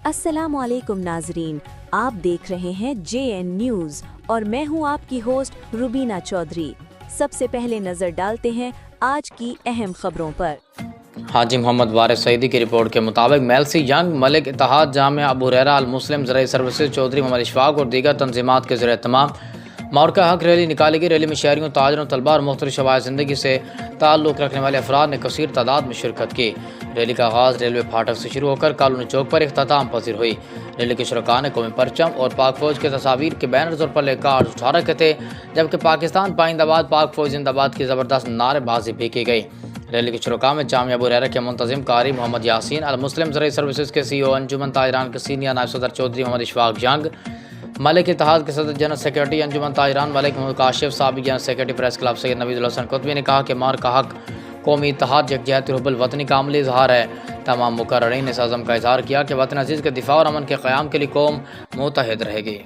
السلام علیکم ناظرین، آپ دیکھ رہے ہیں JN نیوز اور میں ہوں آپ کی ہوسٹ روبینہ چودھری۔ سب سے پہلے نظر ڈالتے ہیں آج کی اہم خبروں پر۔ حاجی محمد وارث سعیدی کی رپورٹ کے مطابق میلسی ینگ ملک اتحاد جامعہ ابو ہریرہ المسلم زرعی سروسز چودھری محمد اشفاق اور دیگر تنظیمات کے زیر اہتمام مورکہ حق ریلی نکالی گئی۔ ریلی میں شہریوں، تاجروں، طلباء اور مختلف شعبۂ زندگی سے تعلق رکھنے والے افراد نے کثیر تعداد میں شرکت کی۔ ریلی کا آغاز ریلوے پھاٹک سے شروع ہو کر کالونی چوک پر اختتام پذیر ہوئی۔ ریلی کے شرکاء نے قومی پرچم اور پاک فوج کے تصاویر کے بینرز اور پلے کارڈز اٹھا رکھے تھے، جبکہ پاکستان پائندہ باد، پاک فوج زندہ باد کی زبردست نعرے بازی بھی کی گئی۔ ریلی کے شرکاء میں جامعہ ابو ہریرہ کے منتظم قاری محمد یاسین، المسلم زرعی سروسز کے CEO، انجمن تاجران کے سینئر نائب صدر چودھری محمد اشفاق ینگ، ملک اتحاد کے صدر جنرل سیکرٹری انجمن تاجران ملک محمد کاشف، سابق جنرل سیکرٹری پریس کلب سید نوید الحسن قطبی نے کہا کہ مارکہ حق قومی اتحاد، یکجہتی اور حب الوطنی کا عملی اظہار ہے۔ تمام مقررین نے اس عزم کا اظہار کیا کہ وطن عزیز کے دفاع اور امن کے قیام کے لیے قوم متحد رہے گی۔